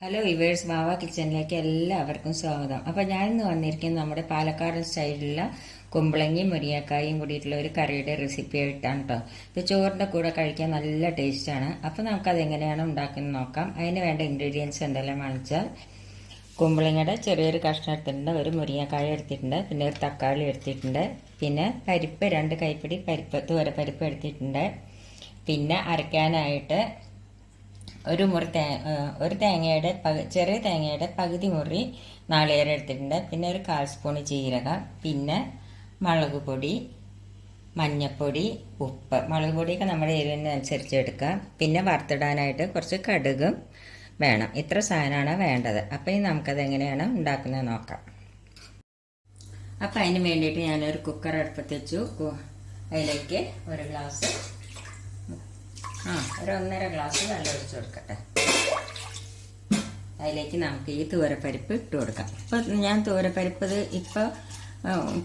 Hello viewers, വാവ കിച്ചണിലേക്ക് എല്ലാവർക്കും സ്വാഗതം. അപ്പോൾ ഞാനിന്ന് വന്നിരിക്കുന്നത് നമ്മുടെ പാലക്കാടൻ സ്റ്റൈലിലുള്ള കുമ്പളങ്ങയും മുരിങ്ങക്കായും കൂടിയിട്ടുള്ള ഒരു കറിയുടെ റെസിപ്പി ആയിട്ടാണ് കേട്ടോ. ഇത് ചോറിൻ്റെ കൂടെ കഴിക്കാൻ നല്ല ടേസ്റ്റാണ്. അപ്പോൾ നമുക്കത് എങ്ങനെയാണ് ഉണ്ടാക്കുന്നത് നോക്കാം. അതിന് വേണ്ട ഇൻഗ്രീഡിയൻസ് എന്തെല്ലാം കാണിച്ചാൽ, കുമ്പളങ്ങയുടെ ചെറിയൊരു കഷ്ണം എടുത്തിട്ടുണ്ട്, ഒരു മുരിങ്ങക്കായ എടുത്തിട്ടുണ്ട്, പിന്നെ ഒരു തക്കാളി എടുത്തിട്ടുണ്ട്, പിന്നെ പരിപ്പ് 2 കൈപ്പിടി പരിപ്പ് പരിപ്പ് എടുത്തിട്ടുണ്ട്, പിന്നെ അരയ്ക്കാനായിട്ട് ഒരു തേങ്ങയുടെ ചെറിയ തേങ്ങയുടെ പകുതി മുറി നാളികേരം എടുത്തിട്ടുണ്ട്, പിന്നെ ഒരു 1/4 സ്പൂൺ ജീരകം, പിന്നെ മുളക് പൊടി, മഞ്ഞൾപ്പൊടി, ഉപ്പ്. മുളക് പൊടിയൊക്കെ നമ്മുടെ എരിവിനനുസരിച്ച് എടുക്കാം. പിന്നെ വറുത്തിടാനായിട്ട് കുറച്ച് കടുകും വേണം. ഇത്ര സാധനമാണ് വേണ്ടത്. അപ്പോൾ ഇനി നമുക്കത് എങ്ങനെയാണ് ഉണ്ടാക്കുന്നത് നോക്കാം. അപ്പം അതിന് വേണ്ടിയിട്ട് ഞാനൊരു കുക്കർ അടുപ്പത്ത് വെച്ചു. അതിലേക്ക് ഒരു ഗ്ലാസ് ഒരു 1.5 ഗ്ലാസ് വെള്ളം ഒഴിച്ച് കൊടുക്കട്ടെ. അതിലേക്ക് നമുക്ക് ഈ തൂരപ്പരിപ്പ് ഇട്ട് കൊടുക്കാം. ഇപ്പോൾ ഞാൻ തൂരപ്പരിപ്പ് ഇപ്പോൾ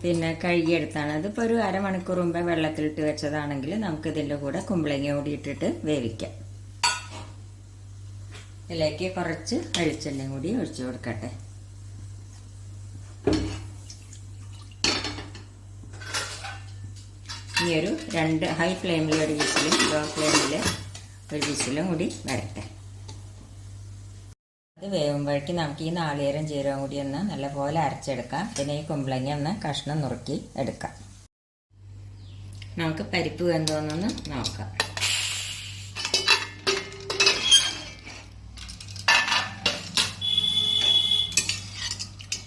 പിന്നെ കഴുകിയെടുത്താണ്. അതിപ്പോൾ ഒരു അരമണിക്കൂർ മുമ്പേ വെള്ളത്തിലിട്ട് വെച്ചതാണെങ്കിൽ നമുക്ക് ഇതിൻ്റെ കൂടെ കുമ്പളങ്ങ കൂടി ഇട്ടിട്ട് വേവിക്കാം. ഇതിലേക്ക് കുറച്ച് വെളിച്ചെണ്ണയും കൂടി ഒഴിച്ചു കൊടുക്കട്ടെ. ഈ ഒരു 2 ഹൈ ഫ്ലെയിമിൽ ഒരു വിസിലും ലോ ഫ്ലെയിമിൽ ഒരു വിസിലും കൂടി വരട്ടെ. അത് വേവുമ്പോഴേക്ക് നമുക്ക് ഈ നാളികേരം ജീരകം കൂടി ഒന്ന് നല്ലപോലെ അരച്ചെടുക്കാം. പിന്നെ ഈ കുമ്പളങ്ങ ഒന്ന് കഷ്ണം നുറുക്കി എടുക്കാം. നമുക്ക് പരിപ്പ് വെന്തോന്നൊന്ന് നോക്കാം.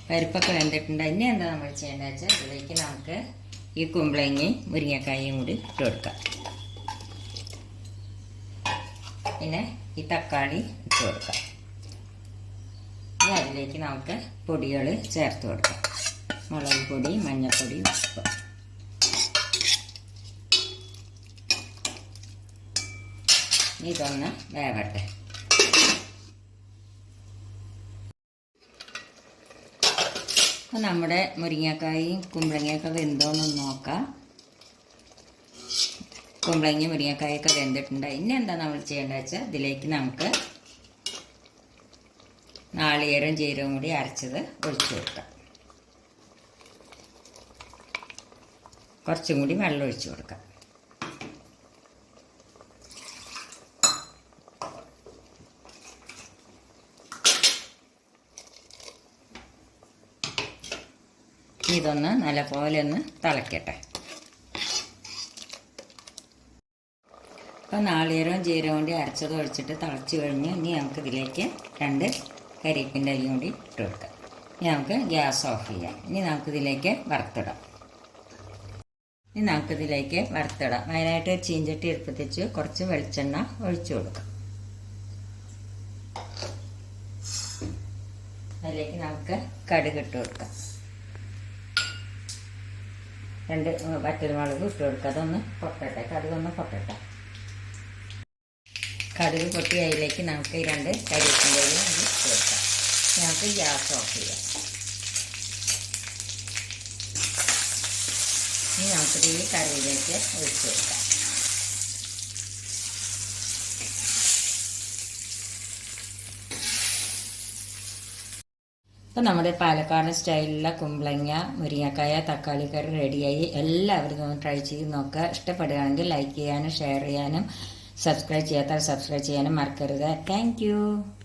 പരിപ്പൊക്കെ വെന്തിട്ടുണ്ട്. ഇനി എന്താ നമ്മൾ ചെയ്യേണ്ടത് വെച്ചാൽ, ഇതിലേക്ക് നമുക്ക് ഈ കുമ്പളങ്ങയും മുരിങ്ങക്കായും കൂടി ഇട്ട് കൊടുക്കാം. പിന്നെ ഈ തക്കാളി ഇട്ട് കൊടുക്കാം. ഇനി അതിലേക്ക് നമുക്ക് പൊടികൾ ചേർത്ത് കൊടുക്കാം. മുളക് പൊടി, മഞ്ഞൾപ്പൊടി, ഉപ്പ്. ഇതൊന്ന് വേവട്ടെ. അപ്പോൾ നമ്മുടെ മുരിങ്ങക്കായും കുമ്പളങ്ങയൊക്കെ വെന്തോന്നൊന്ന് നോക്കാം. കുമ്പളങ്ങയും മുരിങ്ങക്കായൊക്കെ വെന്തിട്ടുണ്ട്. ഇനി എന്താ നമ്മൾ ചെയ്യേണ്ടത് വെച്ചാൽ, ഇതിലേക്ക് നമുക്ക് നാളികേരം ജീരകം കൂടി അരച്ചത് ഒഴിച്ചു കൊടുക്കാം. കുറച്ചും കൂടി വെള്ളം ഒഴിച്ചു കൊടുക്കാം. ഇതൊന്ന് നല്ലപോലെ ഒന്ന് തിളക്കട്ടെ. അപ്പോൾ നാളികേരവും ജീരകവും കൂടി അരച്ചത് ഒഴിച്ചിട്ട് തിളച്ച് കഴിഞ്ഞ് ഇനി നമുക്കിതിലേക്ക് 2 കരിവേപ്പിൻ്റെ ഇലയും കൂടി ഇട്ട് കൊടുക്കാം. ഇനി നമുക്ക് ഗ്യാസ് ഓഫ് ചെയ്യാം. ഇനി നമുക്കിതിലേക്ക് വറുത്തിടാം. അതിനായിട്ട് ചീഞ്ചട്ടി എടുപ്പത്തിച്ച് കുറച്ച് വെളിച്ചെണ്ണ ഒഴിച്ചു കൊടുക്കാം. അതിലേക്ക് നമുക്ക് കടുക് ഇട്ട് കൊടുക്കാം. 2 വറ്റൽമുളക് ഇട്ട് കൊടുക്കുക. അതൊന്ന് പൊട്ടട്ടെ. കടുകൊന്ന് പൊട്ടട്ടെ. കടുക് പൊട്ടി അതിലേക്ക് നമുക്ക് ഈ 2 കരിവേപ്പിൻ്റെ ഇലയും ഇട്ട് കൊടുക്കാം. നമുക്ക് ഗ്യാസ് ഓഫ് ചെയ്യാം. ഇനി നമുക്ക് ഈ കറിയിലേക്ക് ഒഴിച്ച് കൊടുക്കാം. അപ്പോൾ നമ്മുടെ പാലക്കാടൻ സ്റ്റൈലിലുള്ള കുമ്പളങ്ങ മുരിങ്ങക്കായ തക്കാളി കറി റെഡിയായി. എല്ലാവരും ഒന്ന് ട്രൈ ചെയ്ത് നോക്കുക. ഇഷ്ടപ്പെടുകയാണെങ്കിൽ ലൈക്ക് ചെയ്യാനും ഷെയർ ചെയ്യാനും സബ്സ്ക്രൈബ് ചെയ്യാത്തവർ സബ്സ്ക്രൈബ് ചെയ്യാനും മറക്കരുത്. താങ്ക്